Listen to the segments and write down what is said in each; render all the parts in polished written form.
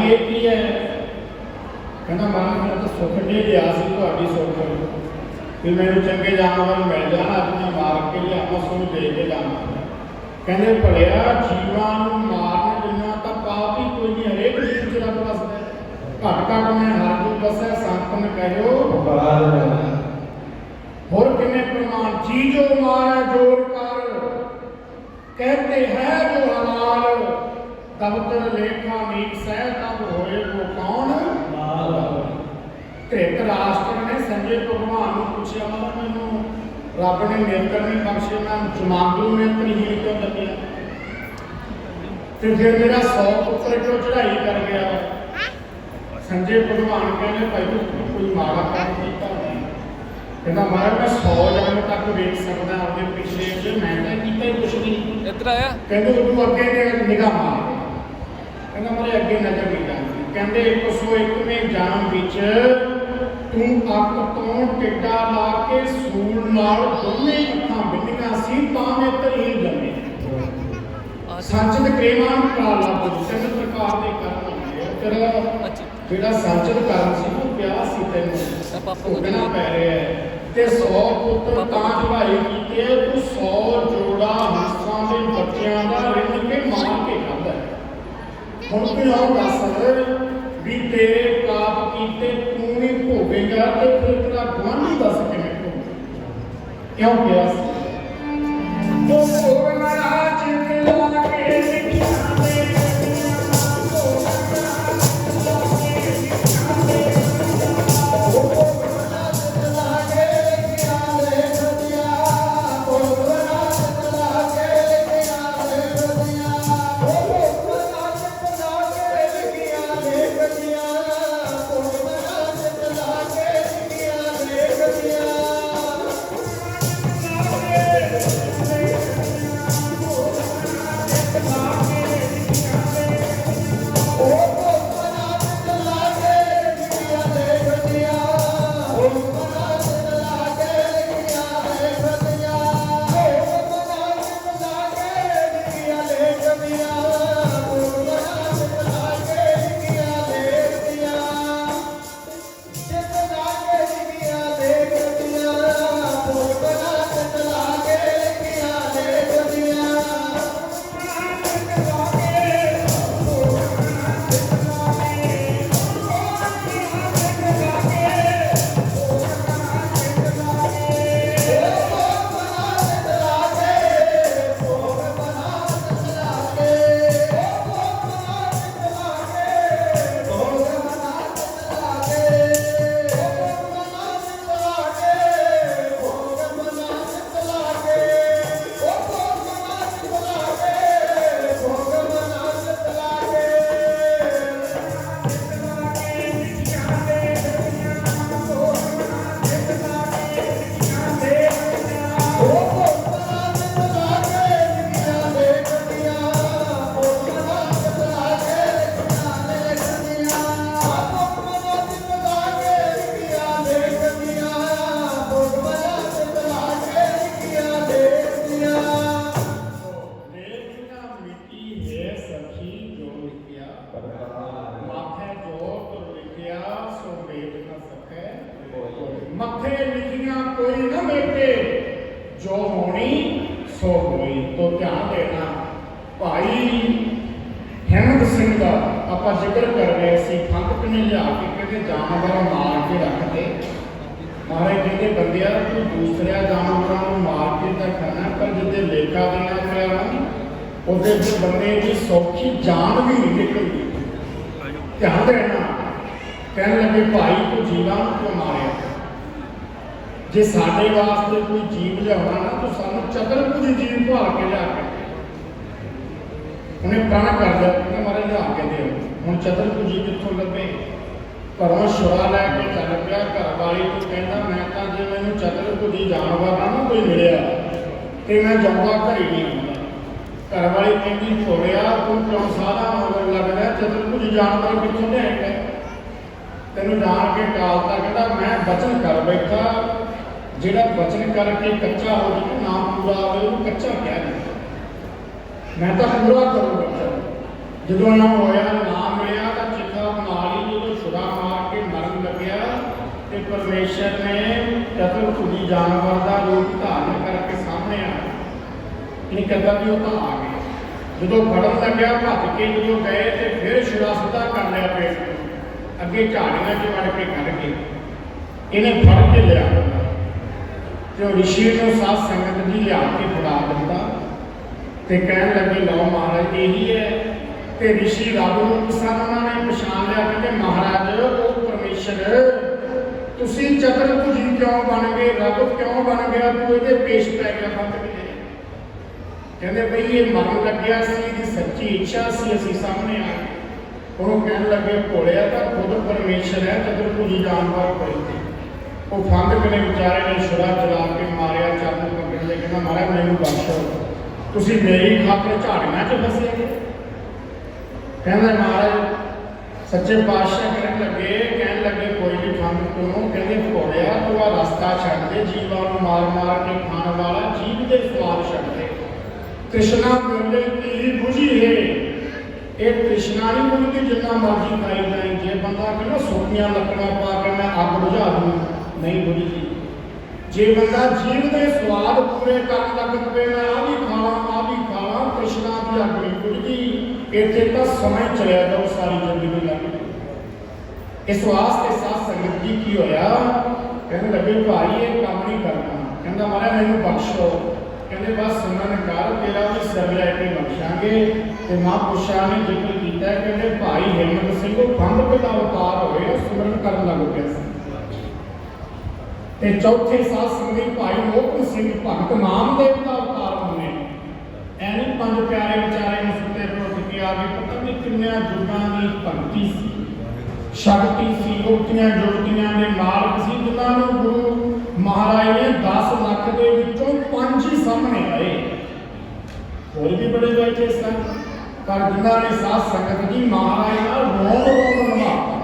ये की है? कहना महाराज मैं तो सुख नहीं लिया सी तुहाडी सुख भी मैनूं चंगे जानवर मिल जाण अज मैं मार के लियावां सोनू दे के जावां। कहंदे भलिया जीवां नूं मारन जिन्ना तां पाप ही कोई नहीं, हरेक जीव च रब वसदा है। घट घट मैं हर कोई बसै संत ने कहो होर किन्ने प्रमाण चीजो मारै जोर कर कहते हैं जो हलाल दफ्तर लेखा नीक सह तब होए वो कौन धृतराष्ट्र ने संजय भगवान को पूछा मतलब मैनू रब ने नेत्र नहीं बख्शे मैं जमांदरू नेत्रहीन क्यों लगे तो फिर मेरा 100 पुत्र क्यों चढ़ाई कर गया। संजय भगवान कहने भाई तू कोई माड़ा काम किया नहीं, कहना महाराज मैं 100 जन्म तक वेख सकता अपने पिछले च मैं किया कुछ नहीं। इधर आया कहते तू अगे निगाह मार, कहना मेरे अगे नजर नहीं जाती। कहते 101वें जन्म विच तू अक तो टिड्डा ला के सूल नाल दोने अखां बिन्नियां सी तां नेत्रहीन जमे। संचित क्रेमान काला तिन प्रकार के कर्म होंगे, तेरा जेड़ा संचित कर्म सी वो प्यार सी तैनूं भोगना पै रहा है ते 100 पुत्र तां चढ़ाई कीते तू 100 जोड़ा हंसां दे बच्चियां दा रिंन के मार के खादा। हुण तू आओ दस भी तेरे पाप कीते तू भी भोगेगा ते फिर तेरा गुआंढी दस किवें भोगेगा क्यों किया सी ओ महाराज मिला के लिखिया दे मथे लिखियां कोई न मेटे जो होनी सो होई। तो ध्यान देना भाई हिम्मत सिंह का आप जिक्र कर रहे सी फंक ने लिया के कहते जानवर मार के रखते महाराज कहते बंदिया तू दूसरे जानवरों को मार के तो खाना पर जिसे लेखा देना पड़ा उसे फिर बंदे की सौखी जान भी नहीं निकलती। ध्यान देना कहने लगे भाई तू जीवां क्यों मारे जे साडे वास्ते कोई जीव लिया ना तो सानू चतर कुछ जीव भाल के लिया के उन्हें प्रण कर दिया कि मारे लिया के दे हुण चतर कुछ जीव कित्थों लभे घरों छुड़ा लैके चल पिया घर वाली तो कहता मैं तो जे मैनू चतर कुछ जानवर ना कोई मिलिया तो मैं जाऊँगा घर ही नहीं आऊँगा। घर वाली कहती छोड़िया तू क्यों सारा मगर लग रहा चतर कुछ जानवर कित्थों लिया तेनू जान के टालता कहता मैं बचन कर बैठा ਜਿਹੜਾ बचन करके कच्चा हो जाए ना पूरा हो कच्चा कह दिया मैं तो पूरा करूँगा। जो ना होया ना मिलया तो चिट्ठा परमेश्वर ने चतुर्भुजी जानवर का रूप धारण करके सामने आया। नहीं कहता भी वो तो आ गया। जो फड़न लग्या भज के जो गए तो फिर छुरा सीधा कर लिया पेट को, अगे झाड़ियां च वड़ के कढ़ के इन्हें फड़ के लिया। तो ऋषि ने साध संगत जी लिया के फड़ा दिता तो कह लगे लो महाराज यही है। तो ऋषि रब को पसंद उन्होंने पछाण लिया, कहते महाराज वो परमेश्वर तुसी चतुर्भुजी क्यों बन गए, रब क्यों बन गया, तू ये पेश पै गया बंद के। कहते बई ये मरन लग्या सी, सच्ची इच्छा सी, असी सामने आ गए। वो कह लगे भोलिया तो खुद परमेश्वर है, चतुर्भुजी जानवर कोई नहीं। वो फंद कने बेचारे ने छुरा चला के मारिया, चरण पकड़ ले, कहना महाराज मैनू बख्शो, तुसी मेरी खातर झाड़ियां च फसे गए। कहना महाराज सच्चे पातशाह कहन लगे कोई भी फंद क्यों, कहते भोलिया तू आ रास्ता छड्ड दे, जीवां नूं मार मार के खाण वाला जीव दे स्वाद छड्ड दे। कृष्णा बोले की बुझी है, एक कृष्णा नहीं बुझती जितना मर्जी खाई जाए। जे बंदा कहना सुखियां लकड़ां पा के मैं अग बुझा दूँ, नहीं बुझती। जे बंदा जीव के स्वाद पूरे कर लग पे मैं आ भी खाला कृष्णा की अग नहीं बुझती। इतने तो समय चलिया जाओ सारी जिंदगी लग। इस वास्ते साध संगत जी की होया, कहने लगे भाई ये काम नहीं करना। कहता महाराज मैनू बख्शो, कहते बस सुनन कर तेरा भी सिर लैके बख्शांगे। तो महापुरुषां ने जिक्र किया, कहते भाई हिम्मत सिंह फंद पिता अवतार होए सुमरन कर लग गया। ते चौथे साध संगत भाई मोहन सिंह भगत नामदेव का अवतार बने। ऐनी पंज प्यारे विचारे ने सुते प्रभु की आ गए। पता नहीं किन्ने जुगां की भगती सी, शक्ति सी, उठियां जुगतियां के मार्ग सी, जिन्होंने गुरु महाराज ने 10 लाख के विचों 5 ही सामने आए। होर भी बड़े बैठे सन, पर जिन्होंने साध संगत जी महाराज का रोम रोम नवाता।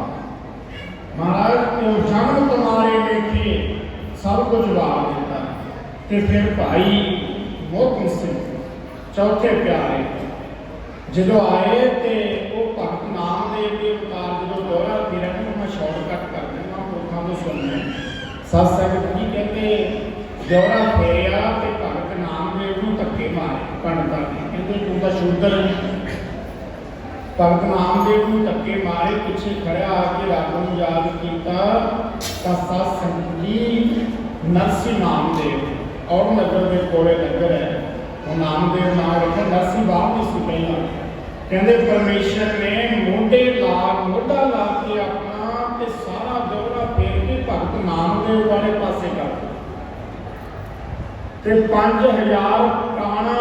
महाराज को जन्म तुम्हारे लेके सब कुछ वार देता। तो फिर भाई मोहन सिंह चौथे प्यारे जो आए तो वो भगत नामदेव के अवतार जो दोहरा फिर मैं शॉर्टकट कर देना पुरखों को सुनना। साध संगत जी कहते दौरा फेरिया तो भगत नामदेव को धक्के मारे पंडिता ने, कहते तू तो शूद्र है। भगत नामदेव को धक्के मारे, पिछे खड़ा आके रब को याद किया। साध संगत जी नरसिंह नामदेव और नगर के कोले नगर है, वो नामदेव नाम रखा। नरसिंह बाहर नहीं सी पहला। कहते परमेश्वर ने मोढा ला के अपना ते सारा दौरा फेर के भगत नामदेव वाले पासे कर ते 5000 पुराना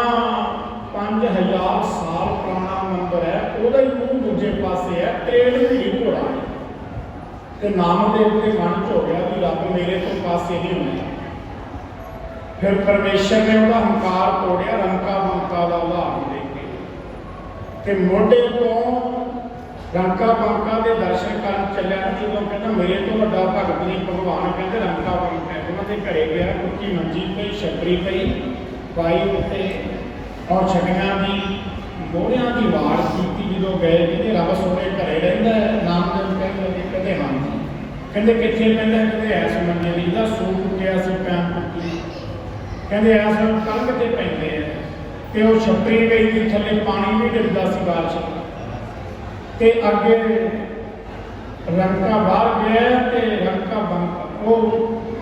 5000 साल पुराना मंदिर है, ਉਹਦਾ ਹੀ ਮੂੰਹ ਦੂਜੇ ਪਾਸੇ ਹੈ, ਤੇਲ ਵੀ ਘੋੜਾ है। ਤੇ ਨਾਮदेव के मन च हो गया भी रब मेरे तो पासे नहीं होना। फिर परमेश्वर ने वह हंकार तोड़िया, रंका बंका का उदाहरण देके ते मोढे तो रंका बंका के दर्शन कर चलिया। जो कहना मेरे तो वड्डा भगत नहीं भगवान, कहते रंका बंका उन्होंने घरे गया, कुत्ती मंजी पई, छतरी पई पाई उत्ते और छड़ियां की मोहरियां की वाड़ की। जो गए कहते रब सोने घरे रहिंदा है। नामदेव कहते लगे कहते हाँ जी, कहते कित्थे पैंदा, कहते ऐस मंजे दी दा सूट टुटिया सी पैन टुटी, कहते ऐस कंध ते पैंदे आ ते वो छतरी गई थी थले पानी भी डिगदा सी बारिश ते अगे रंका बाहर गया ते रंका बंका वो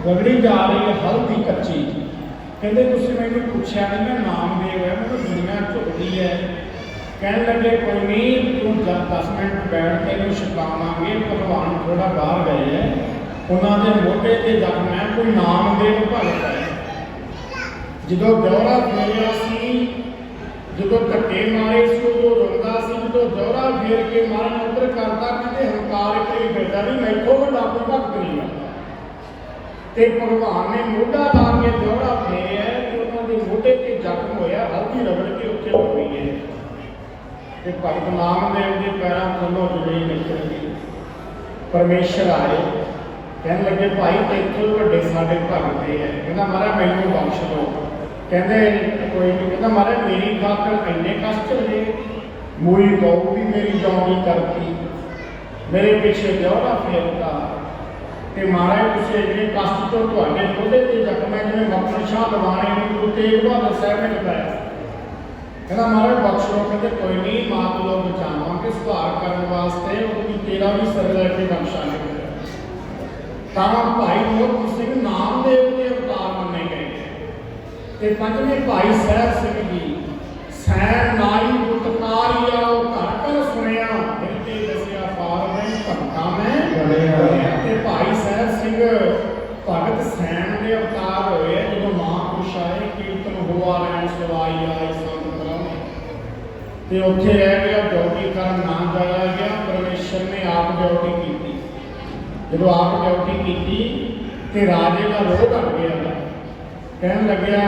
रगड़ी जा रही है हल्दी कच्ची। कहते तुसीं मैनूं पुछया नहीं, मैं नामदेव है, मैं दुनिया झुकदी है। कहने लगे कोई नहीं तू 10 मिनट बैठ के छकावांगे। भगवान थोड़ा बाहर गए है, उन्होंने मोढे ते जख्म है, कोई नामदेव भगत है। जो दौरा फेरिया सी, जो धक्के मारे सी उदों रोंदा सी, जो दौरा फेर के मारन उधर करता कहते हंकार करी फिरदा भी मैथों वड्डा कोई भगत नहीं आता। ते भगवान ने मोढा ला के दौरा फेरिया कि उन्होंने मोढे ते जख्म होया, हल्दी रगड़ के उत्ते हो गई है। ते भगत नामदेव के पैरों थल्लों जड़ी निकल गई। परमेश्वर आए, कहने लगे भाई तेथों वड्डे साडे भगत है। कहना महाराज मैनूं बख्श दो। कहते कोई नहीं, कहता महाराज मेरी खातर इन्ने कष्ट झेले, मूरी गऊ भी मेरी जौनी करती, मेरे पीछे दौरा फेरता कि महाराज तुम इन्ने कष्ट तो थोड़े मोढे ते जख्म है जिवें मक्खन शाह लवाने ने गुरु तेग बहादुर साहब ने बताया। कहना महाराज बख्श लो, कहते कोई नहीं मात लोग बचावांगे सुधार करने वास्ते वो तेरा भी सिर लैके बख्शांगे। तां भाई मोहन सिंह नामदेव के अवतार मन्ने गए ते पंजवें भाई सहब सिंह जी सैन नाई गुटकारिया घर घर सुनिया मिलते दसिया पार में भगता में ते भाई सहब सिंह भगत सैन के अवतार होए जो महापुरुष आए कीर्तन हुआ रैन सवाई आई संत ते उत्थे रह गया ड्यूटी करन ना जाया गया। परमेश्वर ने आप ड्यूटी की, जो आप ड्यूटी की ते राजे का रोह घट गया। कहन लग्या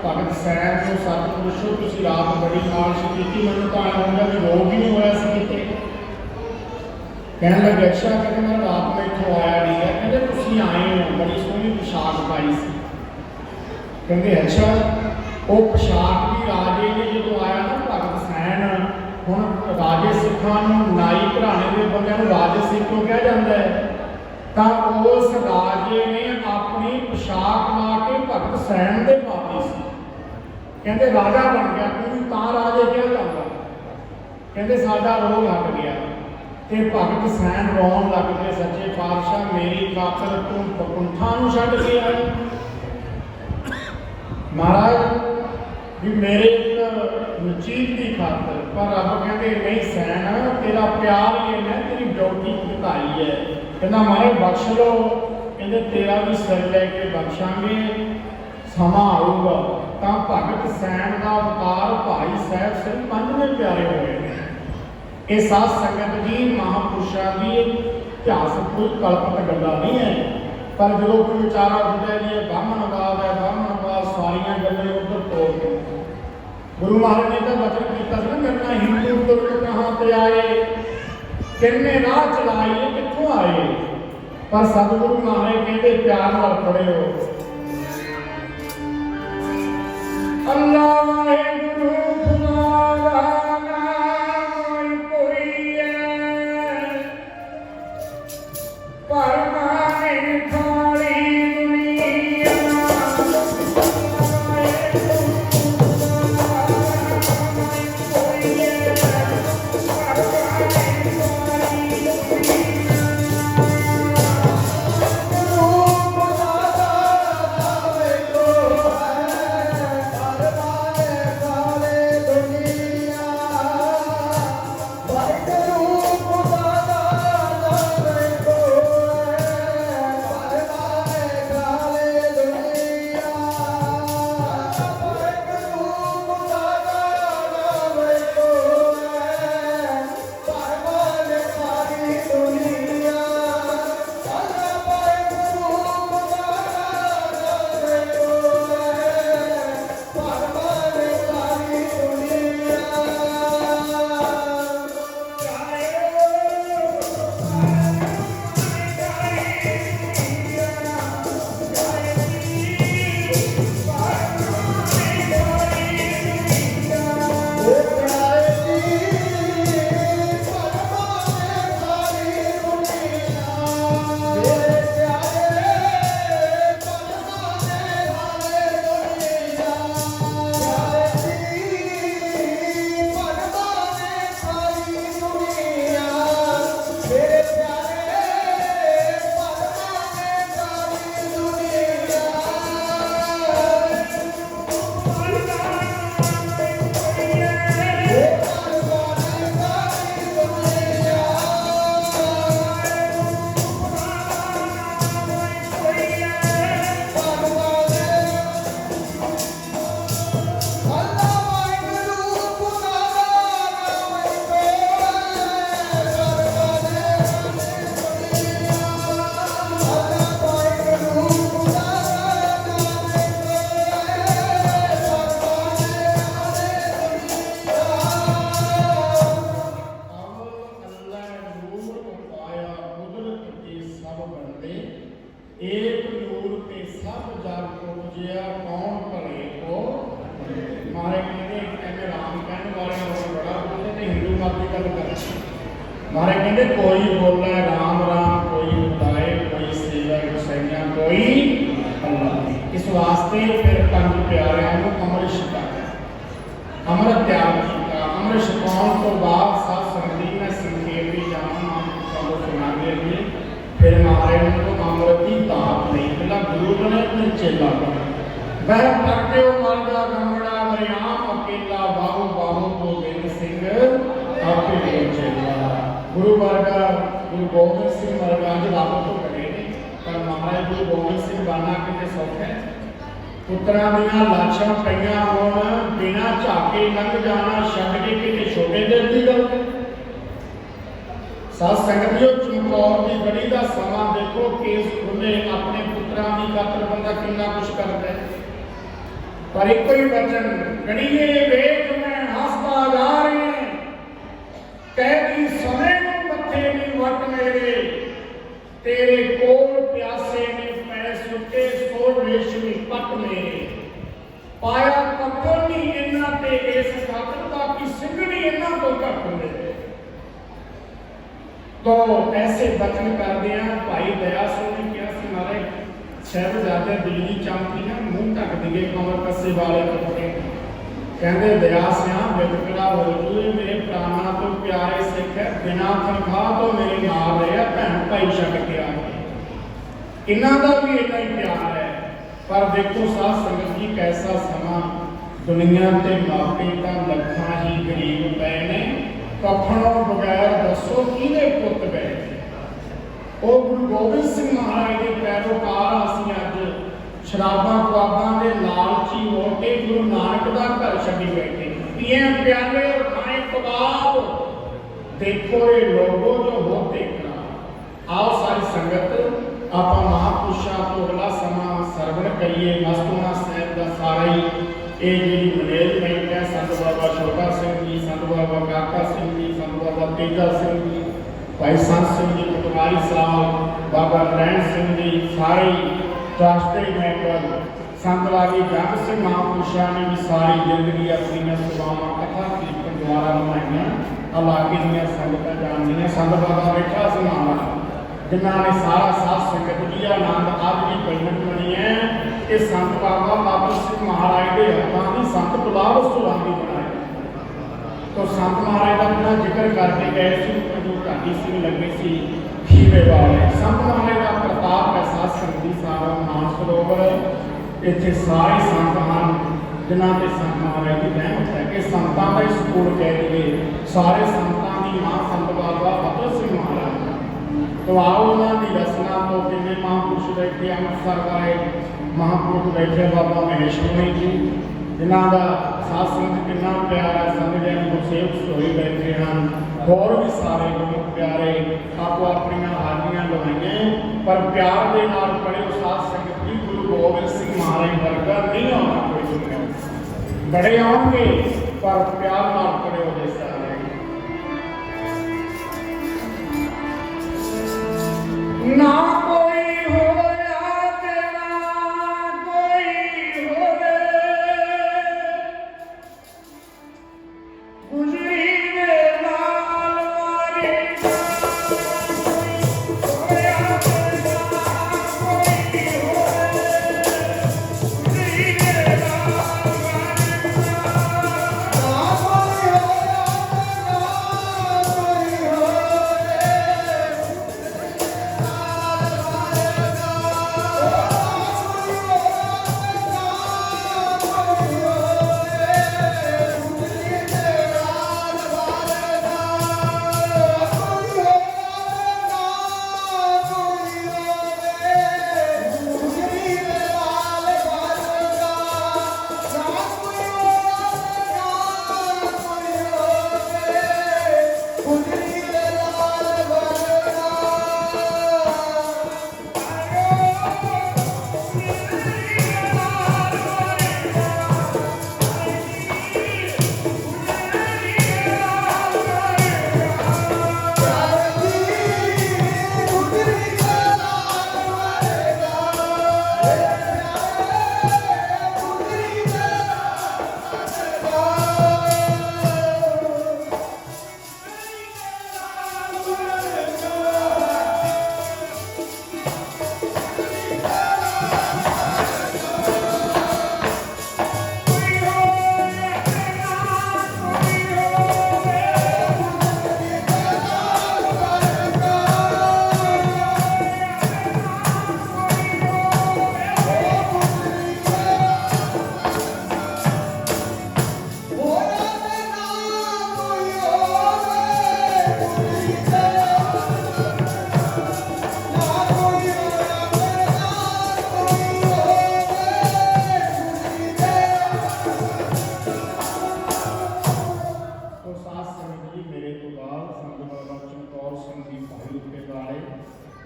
भगत सैन को सतपुरुषो तुसीं रात बड़ी मालिश की, मैनूं तां आउंदा भी रोग ही नहीं होया सी किते। कहन लगे अच्छा, कहते मैं रात में इत्थों आया नहीं है, कहते तुसीं आए हो बड़ी सोहनी पोशाक पाई सी। कहते अच्छा वो पोशाक भी राजे ने जो आया ना भगत सैन हुण राजे सिखां नूं नाई घराणे दे बंदिआं नूं राजे सिख क्यों कहा जाता है, तां उस राजे ने अपनी पोशाक ला के भगत सैन दे पाती सी। कहते राजा बन गया तू तां राजे कहा जाता, कहते साडा रोग हट गया। ते भगत सैन रोन लग गए, सच्चे पातशाह मेरी खातर तू पकुंठा नूं छड्ड के आई। महाराज भी मेरे एक नचीत की खातर, पर रब कहते नहीं सैन तेरा प्यार ही है, मैं तेरी ड्यूटी घटाई है। कहना महाराज बख्श लो, कहते तेरा भी सिर लैके बख्शांगे समा आऊगा। तो भगत सैन का अवतार भाई साहब सिंह पंजवें प्यारे हुए। ये साध संगत जी महापुरुषों की इतिहास कोई कल्पित गल्ला नहीं है, पर जो कोई विचारा उठता है जी ब्राह्मणवाद है, ब्राह्मणवाद सारिया गल्लें उधर तोड़ दो। गुरु महाराज ने तो वचन किया ना, करना हिंदू तुर्क कहाँ पे आए, किन्ने राह चलाए, कितों आए। पर सतगुरु महाराज कहते प्यार नाल पढ़े हो अल्लाह वाहिगुरू खुदा नाम कोई है, परमाने खाली दुनिया मारे कहते कोई बोले राम राम, कोई बुलाए, कोई सेवा वास्ते फिर पंज प्यारिਆਂ ਨੂੰ ਅੰਮ੍ਰਿਤ ਛਕਾਇਆ, ਅੰਮ੍ਰਿਤ ਤਿਆਰ ਕੀਤਾ। ਅੰਮ੍ਰਿਤ ਛਕਾਉਣ ਤੋਂ ਬਾਅਦ ਸਾਧ ਸੰਗਤ ਜੀ ਮੈਂ ਸੰਖੇਪ ਵਿੱਚ ਜਾਵਾਂ ਤੁਹਾਨੂੰ ਸੁਣਾਉਂਦੇ ਜੀ। फिर महाराज ने तो अमृत की दात नहीं मिला, गुरु बने फिर चेला बने। वह करके मर जा गंगड़ा मरियाम अकेला, बाहु बाहु गोबिंद सिंह आपके लिए चेला। गुरु वर्गा गुरु गोबिंद सिंह वर्गा जो आप तो करे पर महाराज गुरु गोबिंद सिंह बनना कितने सौखे। पुत्रा दियां लाशां पईयां होण बिना झाके लंघ जाना छड्ड के किते छोटे दिल दी गल। साध संगत जी चमकौर की गढ़ी का समा देखो, केस खुले अपने पुत्रां की खातर बंदा कितना कुछ करता है। पर एक ही वचन गढ़ीए वेख मैं हसदा जा रहे कहती समय को मथे नी वट मेरे, तेरे कोल प्यासे ने पै सुटे सो रेशमी पट मेरे। पाया कफन नहीं इन्ना ते इस खातर बाकी सिंगड़ी इन्ना तो घट मेरे। तो ऐसे वचन करते हैं भाई दया सिंह ने क्या सी मारे शहजादे बिजली चमकी ना मुंह ढक दिए कमर कस्से वाले कपड़े कहते दया सिंह बिलकला हो जू मेरे प्राणा तो प्यारे सिख है बिना तनख्वाह तो मेरे नाल रहे भैन भाई छक के आ गए। इन्हों का भी इतना ही प्यार है। पर देखो साध संगत जी कैसा समा दुनिया के मापे तो लखा ही गरीब पे ने कफनों बगैर दसो किने पुत गए। वो गुरु गोबिंद सिंह महाराज के पैरोकार असीं अज शराबां ख्वाबां दे लालची हो के गुरु नानक दा घर छड्डी बैठे। पिए प्याले और खाए कबाब, देखो ये लोगो जो हो देखना। आओ सारी संगत आपां महापुरुषां तो अगला समा सरवण करिए। मस्तूना साहिब का सारा ही ये जी मैनेजमेंट है, संत बाबा छोटा सिंह जी, संत बाबा काका सिंह जी, संत बाबा तेजा सिंह जी, भाई संत सिंह जी पटवारी साहब, बाबा नरैण सिंह जी, सारे राष्ट्रीय मैंबर संत लागी जग सिंह महापुरुषों ने भी सारी जिंदगी अपनी सेवावां कथा कीर्तन द्वारा निभाइयां। इलाके दी संगतां जानदियां। संत बाबा बैठा सुनावा जिन्होंने सारा साध संगत जी आनंद अज की पेमेंट बनी है कि संत बाबा बाबा सिंह महाराज के हत्थों की संत गुलाब सुरांगी बनाई। तो संत महाराज का अपना जिक्र करके गए थे जो घाटी सिंह लगे सी खीरे वाले। संत महाराज का प्रताप है साध संगत जी सारा मानसरोवर इतने सारे संत हैं जिन्हों के संत महाराज की रहमत है कि संतां का स्कूल कह दिए सारे संतां की मां संत बाबा बाबा सिंह महाराज। तो आओ उन्होंने रचना तो कितने महापुरुष बैठे अमृतसर वाले महापुरुष बैठे बाबा महेश्वरी जी जिन्हों का साथ संगत कितना प्यार है। संगत जी गुरसेवक सोई बैठे हैं और भी सारे लोग प्यारे आपको अपन हाजियां लवाइया। पर प्यार के नाल पढ़े साध संगत जी गुरु गोबिंद सिंह महाराज वर्गा नहीं आना कोई दुनिया बड़े आएंगे पर प्यार नाल पढ़े हो जैसा ना कोई होया तेरा कोई होवे गुजरी दे नाल वारी होया तेरा कोई होवे गुजरी दे नाल वारी ना कोई होया तेरा कोई होवे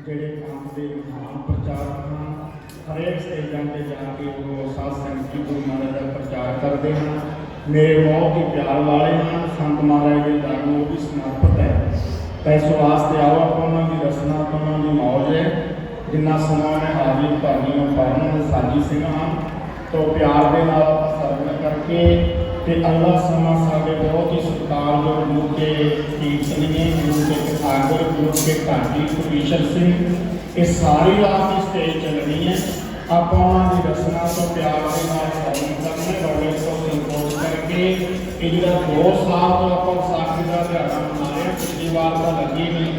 ਜਿਹੜੇ ਪੰਥ ਦੇ ਮਹਾਨ ਪ੍ਰਚਾਰਕ ਹਨ। ਹਰੇਕ ਸਟੇਜਾਂ 'ਤੇ ਜਾ ਕੇ ਉਹ ਸਾਧ ਸੰਗਤ ਜੀ ਗੁਰੂ ਮਹਾਰਾਜ ਦਾ ਪ੍ਰਚਾਰ ਕਰਦੇ ਹਨ। ਮੇਰੇ ਬਹੁਤ ਹੀ ਪਿਆਰ ਵਾਲੇ ਹਨ। ਸੰਤ ਮਹਾਰਾਜ ਦੇ ਦਰ ਨੂੰ ਉਹ ਵੀ ਸਮਰਪਿਤ ਹੈ। ਤਾਂ ਇਸ ਵਾਸਤੇ ਆਓ ਆਪਾਂ ਉਹਨਾਂ ਦੀ ਰਸਨਾ ਤੋਂ ਉਹਨਾਂ ਦੀ ਮੌਜ ਹੈ। ਜਿੰਨਾ ਸਮਾਂ ਮੈਂ ਹਾਜ਼ਰੀ ਭਰਨੀ ਨੂੰ ਪੜ੍ਹਨ ਦੇ ਸਾਜੀ ਸਿੰਘ ਹਾਂ, ਤੋਂ ਪਿਆਰ ਦੇ ਨਾਲ ਸਰਵਣ ਕਰਕੇ ਤੇ ਅਗਲਾ ਸਮਾਂ ਸਾਡੇ ਬਹੁਤ ਹੀ ਸਤਿਕਾਰਯੋਗ ਗੁਰੂ ਕੇ ਕੀਰਤਨੀਏ, ਗੁਰੂ ਕੇ ਕਥਾਕਾਰ, ਗੁਰੂ ਕੇ ਢਾਡੀ ਕਪੀਸ਼ਰ ਸਿੰਘ, ਇਹ ਸਾਰੀ ਰਾਤ ਦੀ ਸਟੇਜ ਚੱਲਣੀ ਹੈ। ਆਪਾਂ ਉਹਨਾਂ ਦੀ ਰਸਨਾ ਤੋਂ ਪਿਆਰ ਦੇ ਨਾਲ ਸਰਵਣ ਕਰਨਾ, ਬੜੇ ਤੋਂ ਸੰਕੋਚ ਕਰਕੇ। ਇਹ ਜਿਹੜਾ 2 ਸਾਲ ਤੋਂ ਆਪਾਂ ਵਿਸਾਖੀ ਦਾ ਦਿਹਾੜਾ ਮਨਾ ਰਹੇ ਹਾਂ, ਪਿਛਲੀ ਵਾਰ ਤਾਂ ਲੱਗੀ ਨਹੀਂ,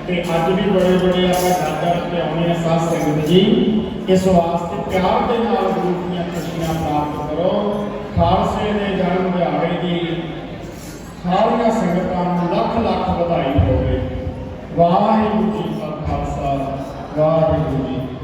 ਤੇ ਅੱਜ ਵੀ ਬੜੇ ਆਪਾਂ ਡਾਕਟਰ ਤੇ ਆਉਣੇ ਆ ਸਾਧ ਸੰਗਤ ਜੀ। ਇਸ ਵਾਸਤੇ ਪਿਆਰ ਦੇ ਨਾਲ ਗੁਰੂ ਦੀਆਂ ਖੁਸ਼ੀਆਂ ਪ੍ਰਾਪਤ ਕਰੋ। ਖਾਲਸੇ ਦੇ ਜਨਮ ਦਿਹਾੜੇ ਦੀ ਸਾਰੀਆਂ ਸੰਗਤਾਂ ਨੂੰ ਲੱਖ ਲੱਖ ਵਧਾਈ ਹੋਵੇ। ਵਾਹਿਗੁਰੂ ਜੀ ਕਾ ਖਾਲਸਾ, ਵਾਹਿਗੁਰੂ ਜੀ